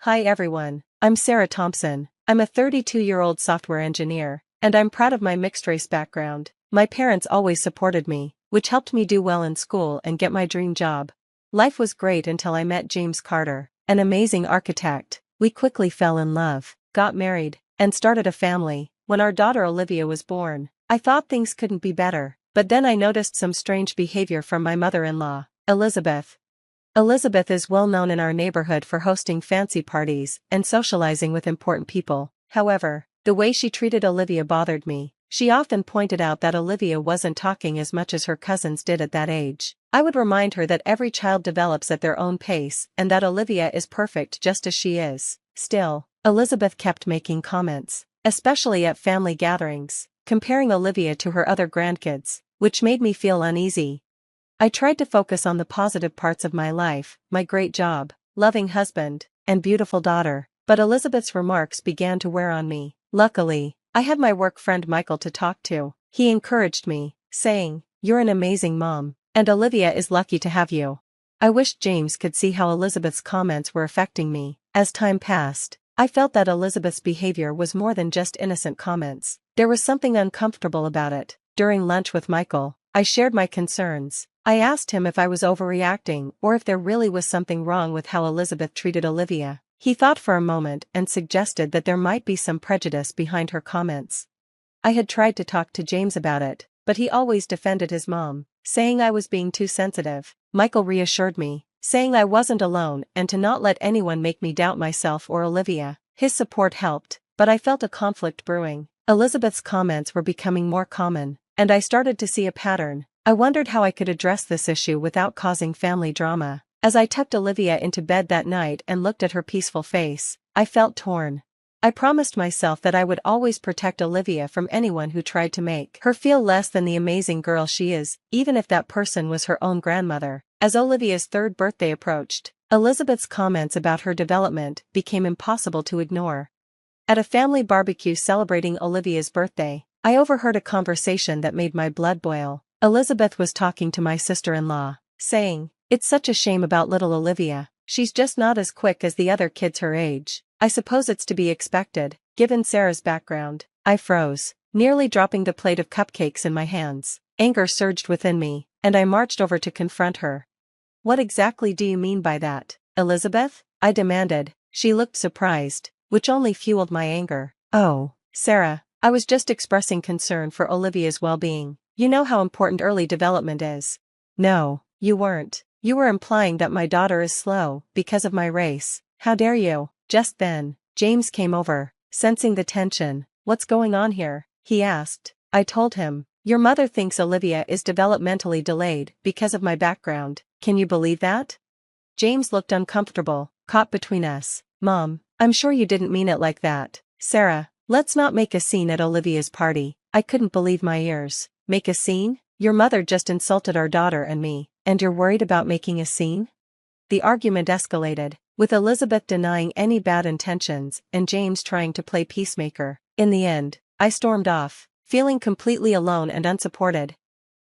Hi everyone, I'm Sarah Thompson. I'm a 32-year-old software engineer, and I'm proud of my mixed-race background. My parents always supported me, which helped me do well in school and get my dream job. Life was great until I met James Carter, an amazing architect. We quickly fell in love, got married, and started a family. When our daughter Olivia was born, I thought things couldn't be better, but then I noticed some strange behavior from my mother-in-law, Elizabeth. Elizabeth is well known in our neighborhood for hosting fancy parties and socializing with important people. However, the way she treated Olivia bothered me. She often pointed out that Olivia wasn't talking as much as her cousins did at that age. I would remind her that every child develops at their own pace and that Olivia is perfect just as she is. Still, Elizabeth kept making comments, especially at family gatherings, comparing Olivia to her other grandkids, which made me feel uneasy. I tried to focus on the positive parts of my life, my great job, loving husband, and beautiful daughter, but Elizabeth's remarks began to wear on me. Luckily, I had my work friend Michael to talk to. He encouraged me, saying, "You're an amazing mom, and Olivia is lucky to have you." I wished James could see how Elizabeth's comments were affecting me. As time passed, I felt that Elizabeth's behavior was more than just innocent comments. There was something uncomfortable about it. During lunch with Michael, I shared my concerns. I asked him if I was overreacting or if there really was something wrong with how Elizabeth treated Olivia. He thought for a moment and suggested that there might be some prejudice behind her comments. I had tried to talk to James about it, but he always defended his mom, saying I was being too sensitive. Michael reassured me, saying I wasn't alone and to not let anyone make me doubt myself or Olivia. His support helped, but I felt a conflict brewing. Elizabeth's comments were becoming more common, and I started to see a pattern. I wondered how I could address this issue without causing family drama. As I tucked Olivia into bed that night and looked at her peaceful face, I felt torn. I promised myself that I would always protect Olivia from anyone who tried to make her feel less than the amazing girl she is, even if that person was her own grandmother. As Olivia's third birthday approached, Elizabeth's comments about her development became impossible to ignore. At a family barbecue celebrating Olivia's birthday, I overheard a conversation that made my blood boil. Elizabeth was talking to my sister-in-law, saying, "It's such a shame about little Olivia. She's just not as quick as the other kids her age." I suppose it's to be expected, given Sarah's background. I froze, nearly dropping the plate of cupcakes in my hands. Anger surged within me, and I marched over to confront her. "What exactly do you mean by that, Elizabeth?" I demanded. She looked surprised, which only fueled my anger. "Oh, Sarah, I was just expressing concern for Olivia's well-being. You know how important early development is." "No, you weren't. You were implying that my daughter is slow because of my race. How dare you?" Just then, James came over, sensing the tension. "What's going on here?" he asked. I told him, "Your mother thinks Olivia is developmentally delayed because of my background. Can you believe that?" James looked uncomfortable, caught between us. "Mom, I'm sure you didn't mean it like that." "Sarah, let's not make a scene at Olivia's party." I couldn't believe my ears. "Make a scene? Your mother just insulted our daughter and me, and you're worried about making a scene?" The argument escalated, with Elizabeth denying any bad intentions and James trying to play peacemaker. In the end, I stormed off, feeling completely alone and unsupported.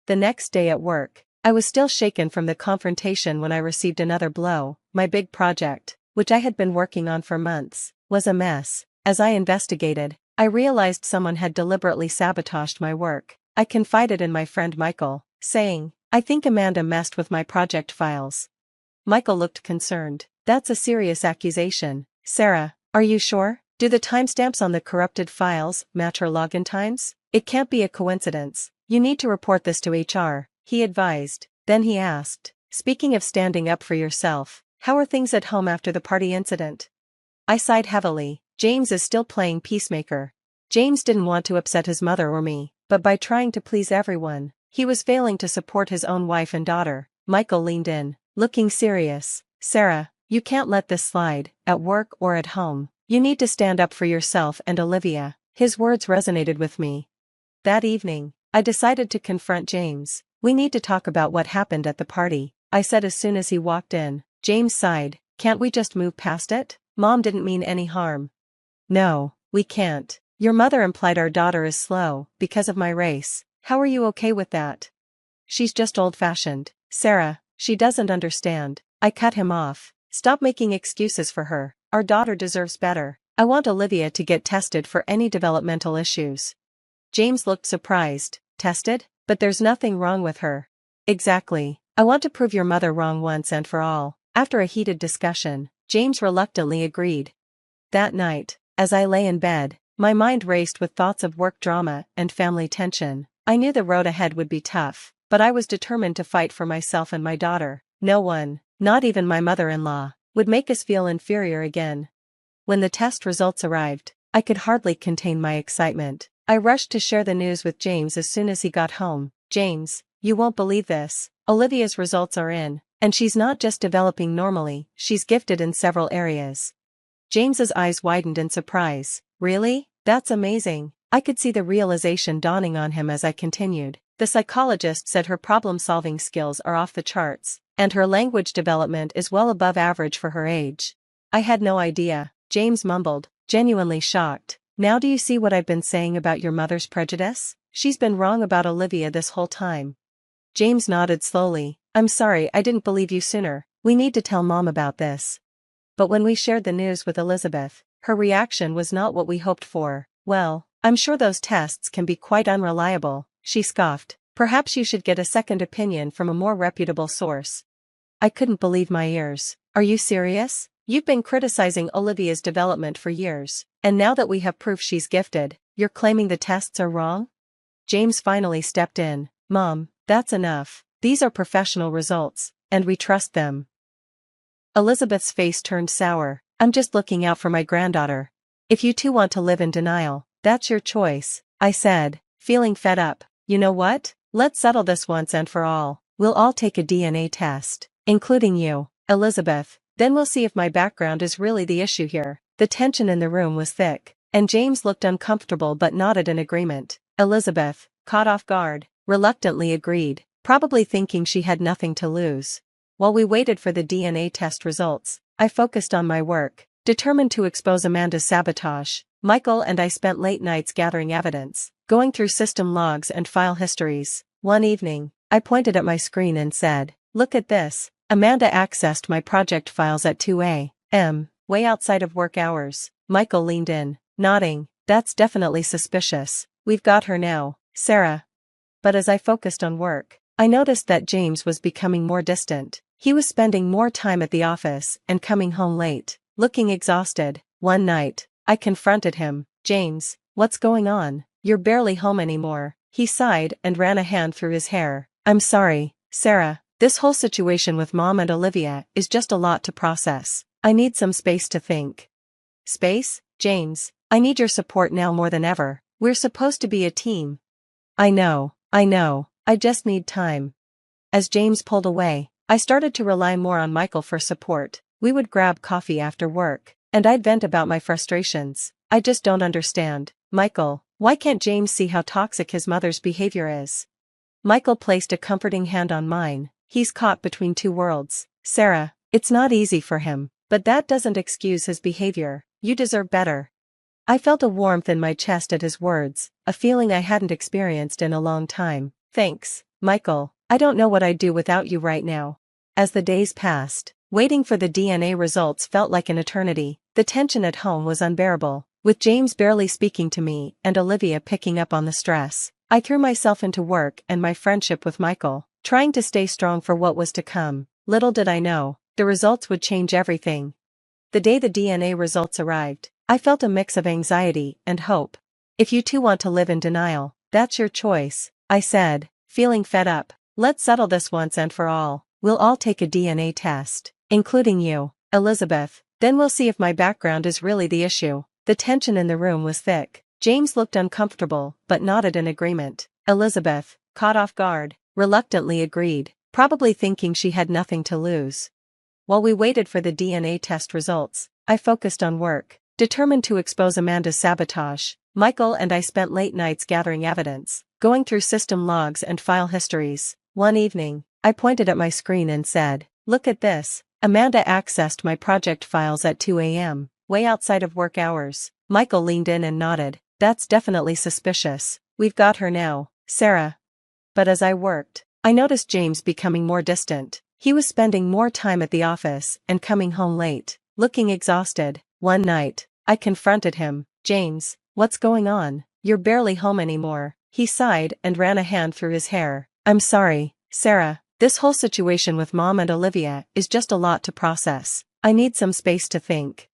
The next day at work, I was still shaken from the confrontation when I received another blow. My big project, which I had been working on for months, was a mess. As I investigated, I realized someone had deliberately sabotaged my work. I confided in my friend Michael, saying, "I think Amanda messed with my project files." Michael looked concerned. "That's a serious accusation. Sarah, are you sure? Do the timestamps on the corrupted files match her login times? It can't be a coincidence. You need to report this to HR, he advised. Then he asked, "Speaking of standing up for yourself, how are things at home after the party incident?" I sighed heavily. James is still playing peacemaker. James didn't want to upset his mother or me, but by trying to please everyone, he was failing to support his own wife and daughter. Michael leaned in, looking serious. "Sarah, you can't let this slide, at work or at home. You need to stand up for yourself and Olivia." His words resonated with me. That evening, I decided to confront James. "We need to talk about what happened at the party," I said as soon as he walked in. James sighed. "Can't we just move past it? Mom didn't mean any harm." "No, we can't. Your mother implied our daughter is slow because of my race. How are you okay with that?" "She's just old-fashioned, Sarah. She doesn't understand." I cut him off. "Stop making excuses for her. Our daughter deserves better. I want Olivia to get tested for any developmental issues. James looked surprised. Tested? But there's nothing wrong with her. Exactly. I want to prove your mother wrong once and for all. After a heated discussion, James reluctantly agreed. That night, as I lay in bed, my mind raced with thoughts of work drama and family tension. I knew the road ahead would be tough, but I was determined to fight for myself and my daughter. No one, not even my mother-in-law, would make us feel inferior again. When the test results arrived, I could hardly contain my excitement. I rushed to share the news with James as soon as he got home. James, you won't believe this. Olivia's results are in, and she's not just developing normally, she's gifted in several areas. James's eyes widened in surprise. Really? That's amazing. I could see the realization dawning on him as I continued. The psychologist said her problem-solving skills are off the charts, and her language development is well above average for her age. I had no idea, James mumbled, genuinely shocked. Now do you see what I've been saying about your mother's prejudice? She's been wrong about Olivia this whole time. James nodded slowly. I'm sorry I didn't believe you sooner. We need to tell Mom about this. But when we shared the news with Elizabeth, her reaction was not what we hoped for. Well, I'm sure those tests can be quite unreliable, she scoffed. Perhaps you should get a second opinion from a more reputable source. I couldn't believe my ears. Are you serious? You've been criticizing Olivia's development for years, and now that we have proof she's gifted, you're claiming the tests are wrong? James finally stepped in. Mom, that's enough. These are professional results, and we trust them. Elizabeth's face turned sour. I'm just looking out for my granddaughter. If you two want to live in denial, that's your choice, I said, feeling fed up. You know what? Let's settle this once and for all. We'll all take a DNA test, including you, Elizabeth. Then we'll see if my background is really the issue here. The tension in the room was thick, and James looked uncomfortable but nodded in agreement. Elizabeth, caught off guard, reluctantly agreed, probably thinking she had nothing to lose. While we waited for the DNA test results, I focused on my work, determined to expose Amanda's sabotage. Michael and I spent late nights gathering evidence, going through system logs and file histories. One evening, I pointed at my screen and said, "Look at this. Amanda accessed my project files at 2 a.m., way outside of work hours." Michael leaned in, nodding. "That's definitely suspicious. We've got her now, Sarah." But as I focused on work, I noticed that James was becoming more distant. He was spending more time at the office and coming home late, looking exhausted. One night, I confronted him. "James, what's going on? You're barely home anymore." He sighed and ran a hand through his hair. "I'm sorry, Sarah. This whole situation with Mom and Olivia is just a lot to process. I need some space to think." "Space? James, I need your support now more than ever. We're supposed to be a team." I know. I just need time." As James pulled away, I started to rely more on Michael for support. We would grab coffee after work, and I'd vent about my frustrations. "I just don't understand, Michael. Why can't James see how toxic his mother's behavior is?" Michael placed a comforting hand on mine. "He's caught between two worlds, Sarah. It's not easy for him, but that doesn't excuse his behavior. You deserve better." I felt a warmth in my chest at his words, a feeling I hadn't experienced in a long time. "Thanks, Michael. I don't know what I'd do without you right now." As the days passed, waiting for the DNA results felt like an eternity. The tension at home was unbearable, with James barely speaking to me and Olivia picking up on the stress. I threw myself into work and my friendship with Michael, trying to stay strong for what was to come. Little did I know, the results would change everything. The day the DNA results arrived, I felt a mix of anxiety and hope. "If you two want to live in denial, that's your choice," I said, feeling fed up. "Let's settle this once and for all. We'll all take a DNA test, including you, Elizabeth. Then we'll see if my background is really the issue." The tension in the room was thick. James looked uncomfortable but nodded in agreement. Elizabeth, caught off guard, reluctantly agreed, probably thinking she had nothing to lose. While we waited for the DNA test results, I focused on work, determined to expose Amanda's sabotage. Michael and I spent late nights gathering evidence, going through system logs and file histories. One evening, I pointed at my screen and said, "Look at this. Amanda accessed my project files at 2 a.m., way outside of work hours." Michael leaned in and nodded. "That's definitely suspicious. We've got her now, Sarah." But as I worked, I noticed James becoming more distant. He was spending more time at the office and coming home late, looking exhausted. One night, I confronted him. "James, what's going on? You're barely home anymore." He sighed and ran a hand through his hair. "I'm sorry, Sarah. This whole situation with Mom and Olivia is just a lot to process. I need some space to think."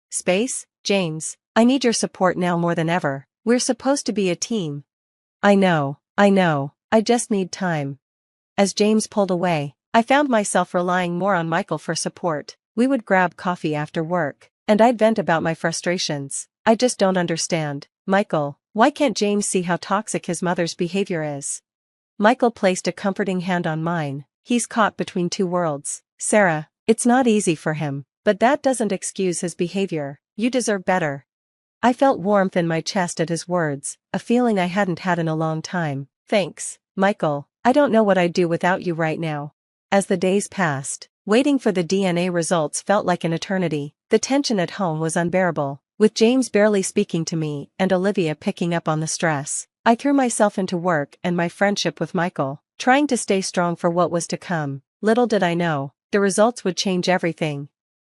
"Space? James, I need your support now more than ever. We're supposed to be a team." I know. I just need time." As James pulled away, I found myself relying more on Michael for support. We would grab coffee after work, and I'd vent about my frustrations. "I just don't understand, Michael. Why can't James see how toxic his mother's behavior is?" Michael placed a comforting hand on mine. "He's caught between two worlds, Sarah. It's not easy for him, but that doesn't excuse his behavior. You deserve better." I felt warmth in my chest at his words, a feeling I hadn't had in a long time. "Thanks, Michael. I don't know what I'd do without you right now." As the days passed, waiting for the DNA results felt like an eternity. The tension at home was unbearable, with James barely speaking to me and Olivia picking up on the stress. I threw myself into work and my friendship with Michael, trying to stay strong for what was to come. Little did I know, the results would change everything.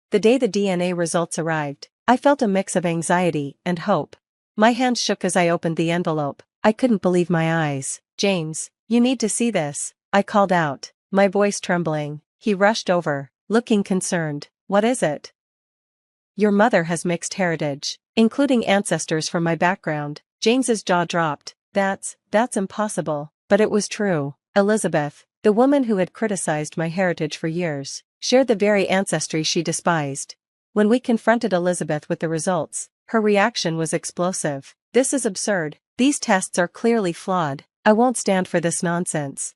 The day the DNA results arrived, I felt a mix of anxiety and hope. My hands shook as I opened the envelope. I couldn't believe my eyes. "James, you need to see this," I called out, my voice trembling. He rushed over, looking concerned. "What is it?" "Your mother has mixed heritage, including ancestors from my background." James's jaw dropped. That's impossible." But it was true. Elizabeth, the woman who had criticized my heritage for years, shared the very ancestry she despised. When we confronted Elizabeth with the results, her reaction was explosive. "This is absurd. These tests are clearly flawed. I won't stand for this nonsense."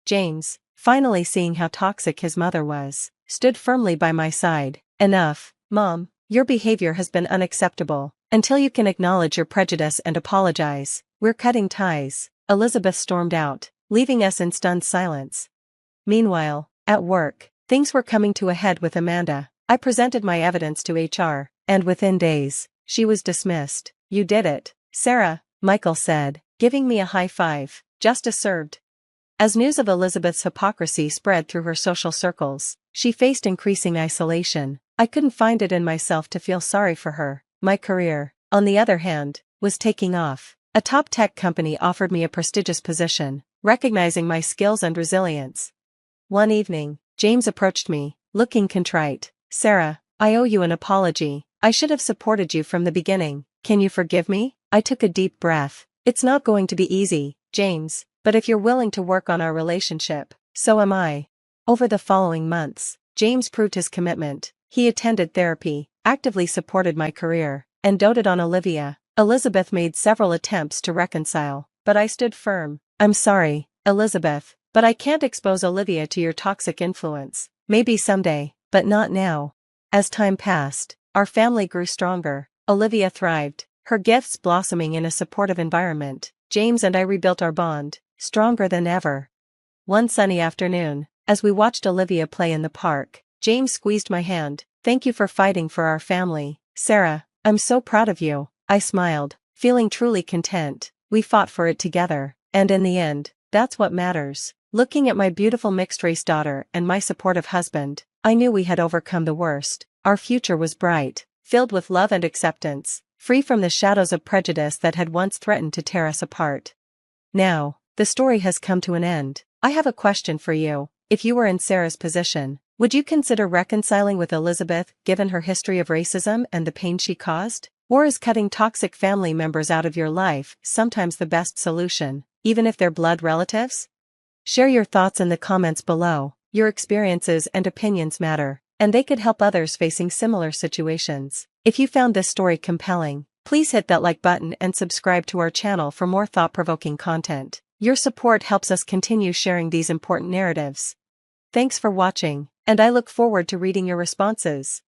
James, finally seeing how toxic his mother was, stood firmly by my side. "Enough, Mom. Your behavior has been unacceptable. Until you can acknowledge your prejudice and apologize, we're cutting ties." Elizabeth stormed out, leaving us in stunned silence. Meanwhile, at work, things were coming to a head with Amanda. I presented my evidence to HR, and within days, she was dismissed. "You did it, Sarah," Michael said, giving me a high five. "Justice served." As news of Elizabeth's hypocrisy spread through her social circles, she faced increasing isolation. I couldn't find it in myself to feel sorry for her. My career, on the other hand, was taking off. A top tech company offered me a prestigious position, recognizing my skills and resilience. One evening, James approached me, looking contrite. "Sarah, I owe you an apology. I should have supported you from the beginning. Can you forgive me?" I took a deep breath. "It's not going to be easy, James, but if you're willing to work on our relationship, so am I." Over the following months, James proved his commitment. He attended therapy, actively supported my career, and doted on Olivia. Elizabeth made several attempts to reconcile, but I stood firm. "I'm sorry, Elizabeth, but I can't expose Olivia to your toxic influence. Maybe someday, but not now." As time passed, our family grew stronger. Olivia thrived, her gifts blossoming in a supportive environment. James and I rebuilt our bond, stronger than ever. One sunny afternoon, as we watched Olivia play in the park, James squeezed my hand. "Thank you for fighting for our family, Sarah. I'm so proud of you." I smiled, feeling truly content. We fought for it together, and in the end, that's what matters. Looking at my beautiful mixed-race daughter and my supportive husband, I knew we had overcome the worst. Our future was bright, filled with love and acceptance, free from the shadows of prejudice that had once threatened to tear us apart. Now, the story has come to an end. I have a question for you. If you were in Sarah's position, would you consider reconciling with Elizabeth given her history of racism and the pain she caused? Or is cutting toxic family members out of your life sometimes the best solution, even if they're blood relatives? Share your thoughts in the comments below. Your experiences and opinions matter, and they could help others facing similar situations. If you found this story compelling, please hit that like button and subscribe to our channel for more thought-provoking content. Your support helps us continue sharing these important narratives. Thanks for watching, and I look forward to reading your responses.